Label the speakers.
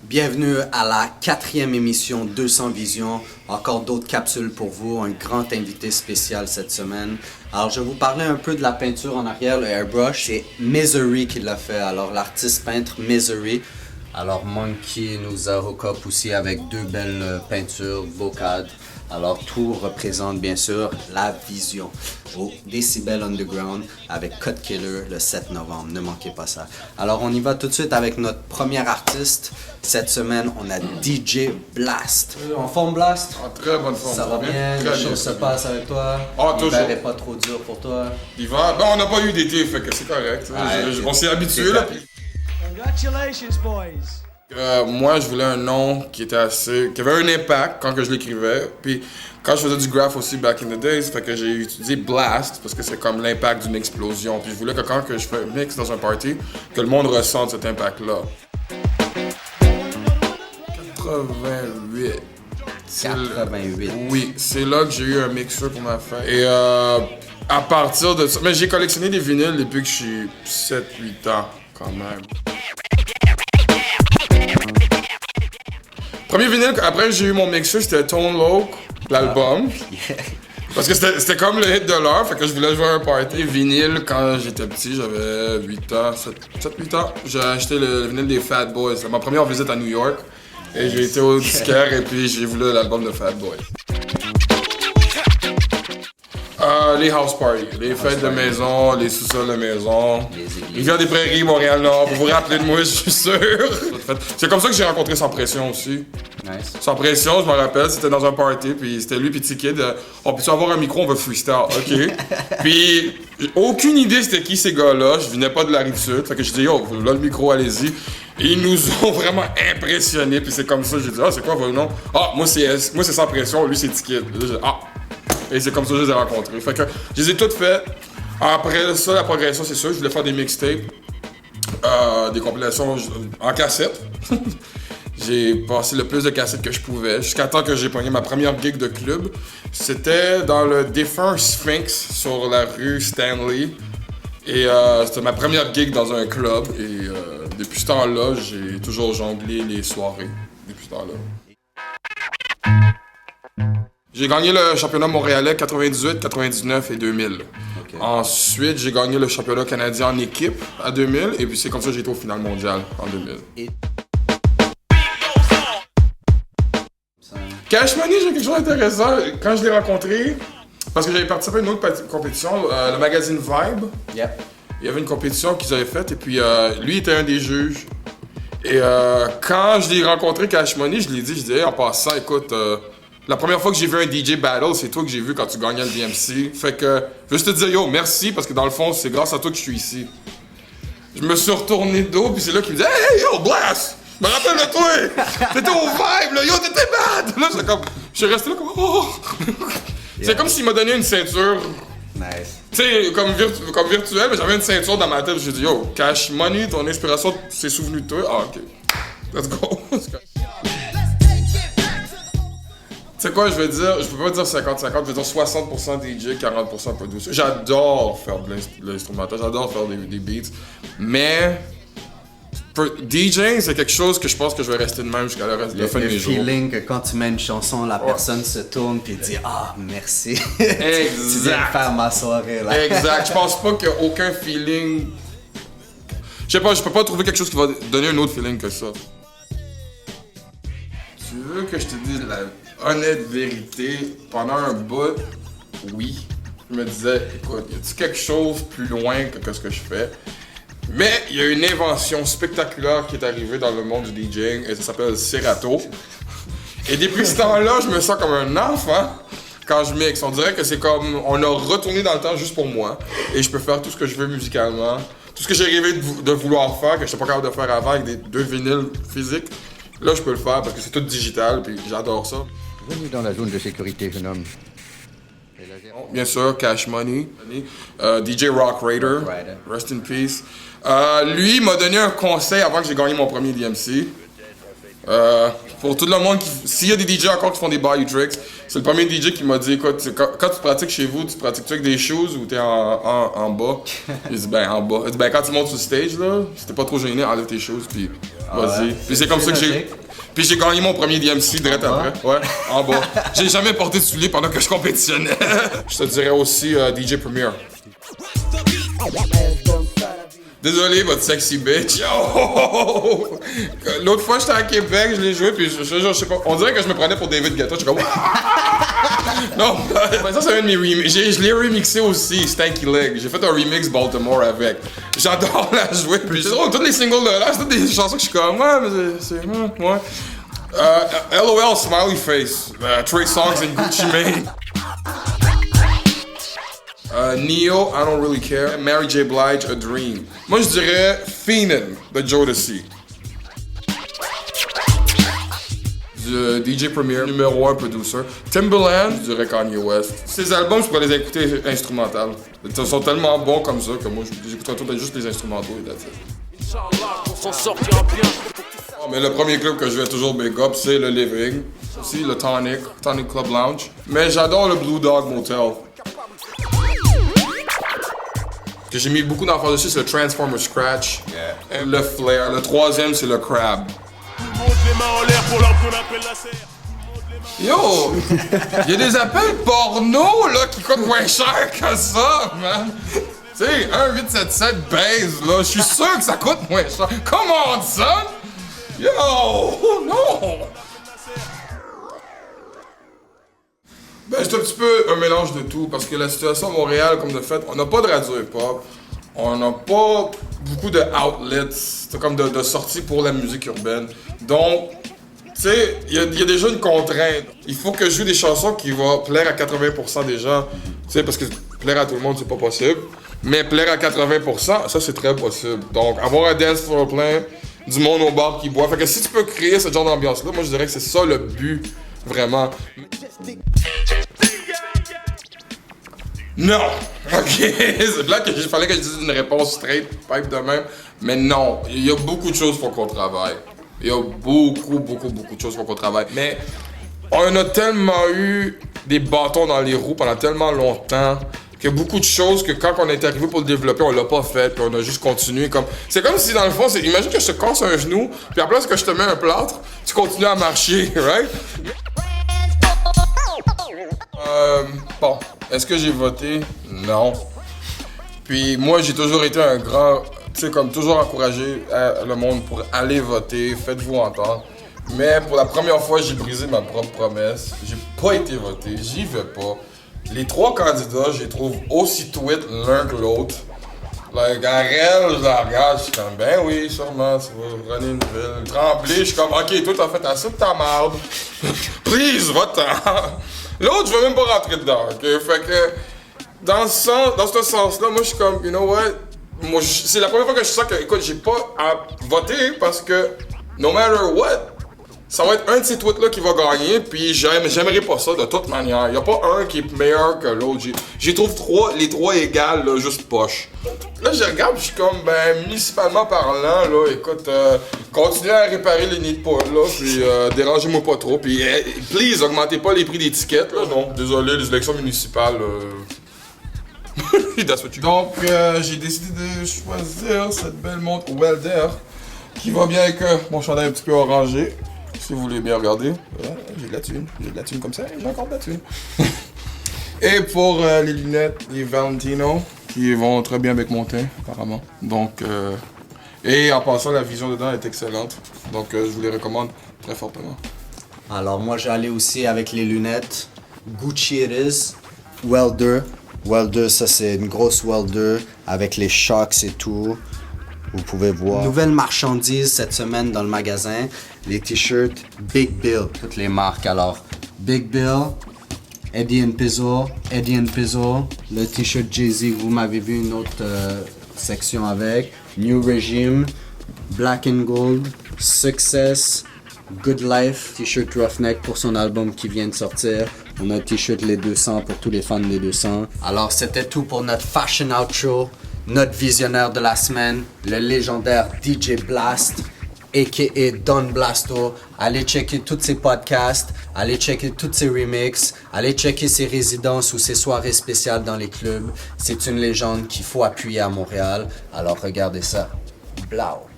Speaker 1: Bienvenue à la 4e émission 200 Visions. Encore d'autres capsules pour vous, un grand invité spécial cette semaine. Alors je vais vous parler un peu de la peinture en arrière, le airbrush. C'est Misery qui l'a fait, alors l'artiste peintre Misery. Alors Monkey nous a hook up aussi avec deux belles peintures, Vocad. Alors tout représente bien sûr la vision au Decibel Underground avec Cut Killer le 7 novembre, ne manquez pas ça. Alors on y va tout de suite avec notre premier artiste. Cette semaine on a DJ Blast. En forme Blast?
Speaker 2: En très bonne forme.
Speaker 1: Ça va bien? Les choses se passent avec toi?
Speaker 2: Toujours.
Speaker 1: L'hiver est pas trop dur pour toi?
Speaker 2: L'hiver? Ben on n'a pas eu d'été, fait que c'est correct. On s'est habitué là.
Speaker 3: Congratulations, boys!
Speaker 2: Moi, je voulais un nom qui avait un impact quand que je l'écrivais. Puis quand je faisais du graph aussi back in the days, fait que j'ai utilisé Blast parce que c'est comme l'impact d'une explosion. Puis je voulais que quand que je fais un mix dans un party, que le monde ressente cet impact-là. 88.
Speaker 1: 88.
Speaker 2: Oui, c'est là que j'ai eu un mixeur pour ma fête. Et à partir de ça, mais j'ai collectionné des vinyles depuis que je suis 7-8 ans quand même. Premier vinyle, après j'ai eu mon mixeur, c'était Tone Loc, l'album. Parce que c'était comme le hit de l'heure, fait que je voulais jouer à un party vinyle quand j'étais petit, j'avais 8 ans, 7-8 ans. J'ai acheté le vinyle des Fat Boys, c'était ma première visite à New York. Et j'ai été au disquaire et puis j'ai voulu l'album de Fat Boys. Les house parties, les fêtes de maison, les sous-sols de maison. Il vient des Prairies, Montréal-Nord, vous vous rappelez de moi, je suis sûr. C'est comme ça que j'ai rencontré Sans Pression aussi.
Speaker 1: Nice.
Speaker 2: Sans Pression, je me rappelle, c'était dans un party, puis c'était lui puis T-Kid. On peut-tu avoir un micro, on veut freestyle, ok. Puis aucune idée c'était qui ces gars-là, je venais pas de la Rive-Sud, fait que je dis yo, là le micro, allez-y. Et ils nous ont vraiment impressionnés, puis c'est comme ça, j'ai dit ah c'est quoi votre nom? Ah moi c'est Sans Pression, lui c'est T-Kid. Et c'est comme ça que je les ai rencontrés. Fait que je les ai toutes faites. Après ça, la progression, c'est sûr, je voulais faire des mixtapes, des compilations en cassette. J'ai passé le plus de cassettes que je pouvais, jusqu'à temps que j'ai pogné ma première gig de club. C'était dans le défunt Sphinx sur la rue Stanley. Et c'était ma première gig dans un club. Et depuis ce temps-là, j'ai toujours jonglé les soirées. Depuis ce temps-là. J'ai gagné le championnat montréalais 98, 99 et 2000. Okay. Ensuite, j'ai gagné le championnat canadien en équipe à 2000. Et puis c'est comme ça que j'ai été au final mondial en 2000. Cash Money, j'ai quelque chose d'intéressant. Quand je l'ai rencontré, parce que j'avais participé à une autre compétition, le magazine Vibe.
Speaker 1: Yep.
Speaker 2: Il y avait une compétition qu'ils avaient faite et puis lui était un des juges. Et quand je l'ai rencontré, Cash Money, je lui ai dit, hey, en passant, écoute... la première fois que j'ai vu un DJ battle, c'est toi que j'ai vu quand tu gagnais le DMC. Fait que, juste te dire, yo, merci, parce que dans le fond, c'est grâce à toi que je suis ici. Je me suis retourné de dos, puis c'est là qu'il me dit, hey, yo, Blast! Je me rappelle de toi! T'étais au vibe, là, yo, t'étais bad! Là, je suis resté là comme, oh! C'est comme s'il m'a donné une ceinture.
Speaker 1: Nice.
Speaker 2: Tu sais, comme virtuel, mais j'avais une ceinture dans ma tête, j'ai dit, yo, Cash Money, ton inspiration s'est souvenue de toi. Ah, ok. Let's go. C'est quoi, je veux dire, je peux pas dire 50-50, je veux dire 60% DJ, 40% producer. J'adore faire de l'instrumental, j'adore faire des beats, mais DJing, c'est quelque chose que je pense que je vais rester de même jusqu'à la fin de mes jours.
Speaker 1: Le feeling que quand tu mets une chanson, la personne se tourne et dit « Ah, merci! »
Speaker 2: Exact!
Speaker 1: Tu viens de faire ma soirée, là.
Speaker 2: Exact, je pense pas qu'il y a aucun feeling... Je sais pas, je peux pas trouver quelque chose qui va donner un autre feeling que ça. Tu veux que je te dise la honnête vérité, pendant un bout, oui. Je me disais, écoute, y a-t-il quelque chose plus loin que ce que je fais? Mais il y a une invention spectaculaire qui est arrivée dans le monde du DJing et ça s'appelle Serato. Et depuis ce temps-là, je me sens comme un enfant quand je mixe. On dirait que c'est comme, on a retourné dans le temps juste pour moi et je peux faire tout ce que je veux musicalement. Tout ce que j'ai rêvé de vouloir faire, que je n'étais pas capable de faire avant avec des 2 vinyles physiques. Là, je peux le faire parce que c'est tout digital, puis j'adore ça.
Speaker 4: Venez dans la zone de sécurité, jeune homme.
Speaker 2: Bien sûr, Cash Money, DJ Rock Raider, rest in peace. Lui m'a donné un conseil avant que j'ai gagné mon premier DMC. Pour tout le monde, s'il y a des DJ encore qui font des bayou tricks, c'est le premier DJ qui m'a dit, écoute, quand tu pratiques chez vous, tu pratiques-tu avec des shoes ou t'es en bas? J'ai dit, ben en bas. Il dit, ben quand tu montes sur le stage, là, si t'es pas trop gêné, enlève tes shoes, puis Vas-y.
Speaker 1: Ouais.
Speaker 2: Puis c'est comme ça que j'ai...
Speaker 1: logique.
Speaker 2: Puis j'ai gagné mon premier DMC direct après. Ouais, en bas. J'ai jamais porté de souliers pendant que je compétitionnais. Je te dirais aussi DJ Premier. Désolé, votre sexy bitch. Yo! L'autre fois, j'étais à Québec, je l'ai joué, puis je sais pas. On dirait que je me prenais pour David Guetta. Je suis comme. Non, ça, c'est un de mes remixes. Je l'ai remixé aussi, Stanky Leg. J'ai fait un remix Baltimore avec. J'adore la jouer. Puis tous les singles de là, c'est toutes des chansons que je suis comme. Ouais, mais c'est. Ouais. LOL, Smiley Face. Trey Songz and Gucci Mane. Neo, I Don't Really Care. Mary J. Blige, A Dream. Moi, je dirais Phenom de Jodeci. DJ Premier, numéro 1 producer. Timbaland, je dirais Kanye West. Ces albums, je pourrais les écouter instrumentales. Ils sont tellement bons comme ça que moi, j'écouterais tout juste les instrumentaux et that's it. Oh, mais le premier club que je vais toujours big up, c'est le Living. Aussi le Tonic Club Lounge. Mais j'adore le Blue Dog Motel. Que j'ai mis beaucoup d'enfants dessus, c'est le Transformer Scratch. Yeah. Le Flair. Le troisième, c'est le Crab. Yo! Il y a des appels porno là qui coûtent moins cher que ça, man! Tu sais, 1877 baise là, je suis sûr que ça coûte moins cher. Come on, son! Yo! Non! Ben, c'est un petit peu un mélange de tout, parce que la situation à Montréal, comme de fait, on n'a pas de radio hip-hop, on n'a pas beaucoup de outlets, comme de sorties pour la musique urbaine. Donc, tu sais, il y a déjà une contrainte. Il faut que je joue des chansons qui vont plaire à 80% des gens, tu sais, parce que plaire à tout le monde, c'est pas possible. Mais plaire à 80%, ça, c'est très possible. Donc, avoir un dance floor plein, du monde au bar qui boit. Fait que si tu peux créer ce genre d'ambiance-là, moi, je dirais que c'est ça le but, vraiment. Non! Ok, c'est là qu'il fallait que je dise une réponse straight, pipe de même. Mais non, il y a beaucoup de choses pour qu'on travaille. Il y a beaucoup de choses pour qu'on travaille. Mais on a tellement eu des bâtons dans les roues pendant tellement longtemps qu'il y a beaucoup de choses que quand on est arrivé pour le développer, on l'a pas fait, puis on a juste continué comme... C'est comme si dans le fond, imagine que je te casse un genou, puis à place que je te mets un plâtre, tu continues à marcher, right? Bon, est-ce que j'ai voté? Non. Puis moi, j'ai toujours été un grand, tu sais, comme toujours encouragé le monde pour aller voter, faites-vous entendre. Mais pour la première fois, j'ai brisé ma propre promesse. J'ai pas été voté, j'y vais pas. Les trois candidats, je les trouve aussi tweet l'un que l'autre. Like, en réel, je la regarde, je suis comme, ben oui, sûrement, tu vas runner une ville. Tremblay, je suis comme, ok, toi, t'as fait assez de ta merde. Please, va-t'en. L'autre, je veux même pas rentrer dedans, ok? Fait que, dans ce sens-là, moi, je suis comme, you know what? Moi, c'est la première fois que je sens que, écoute, j'ai pas à voter parce que, no matter what, ça va être un de ces tweets-là qui va gagner, puis j'aimerais pas ça de toute manière. Y a pas un qui est meilleur que l'autre. J'y trouve les trois égales, là, juste poche. Là, je regarde, je suis comme, ben, municipalement parlant, là, écoute, continuez à réparer les nids de poules, là, puis dérangez-moi pas trop, puis please, augmentez pas les prix des tickets, là. Non, désolé, les élections municipales, Donc, j'ai décidé de choisir cette belle montre Welder, qui va bien avec mon chandail un petit peu orangé. Si vous voulez bien regarder, j'ai de la thune comme ça, j'ai encore de la thune. Et pour les lunettes, les Valentino, qui vont très bien avec mon teint, apparemment. Donc, et en passant, la vision dedans est excellente. Donc, je vous les recommande très fortement.
Speaker 1: Alors, moi, j'allais aussi avec les lunettes. Gucci it is. Welder. Welder, ça, c'est une grosse Welder avec les shocks et tout. Vous pouvez voir. Nouvelle marchandise cette semaine dans le magasin. Les t-shirts Big Bill, toutes les marques. Alors, Big Bill, Eddie & Pizzo, le t-shirt Jay-Z, vous m'avez vu une autre section avec. New Regime, Black and Gold, Success, Good Life, t-shirt Roughneck pour son album qui vient de sortir. On a un t-shirt Les 200 pour tous les fans des 200. Alors, c'était tout pour notre Fashion Outro. Notre visionnaire de la semaine, le légendaire DJ Blast, a.k.a. Don Blasto. Allez checker tous ses podcasts, allez checker tous ses remixes, allez checker ses résidences ou ses soirées spéciales dans les clubs. C'est une légende qu'il faut appuyer à Montréal. Alors regardez ça. Blau.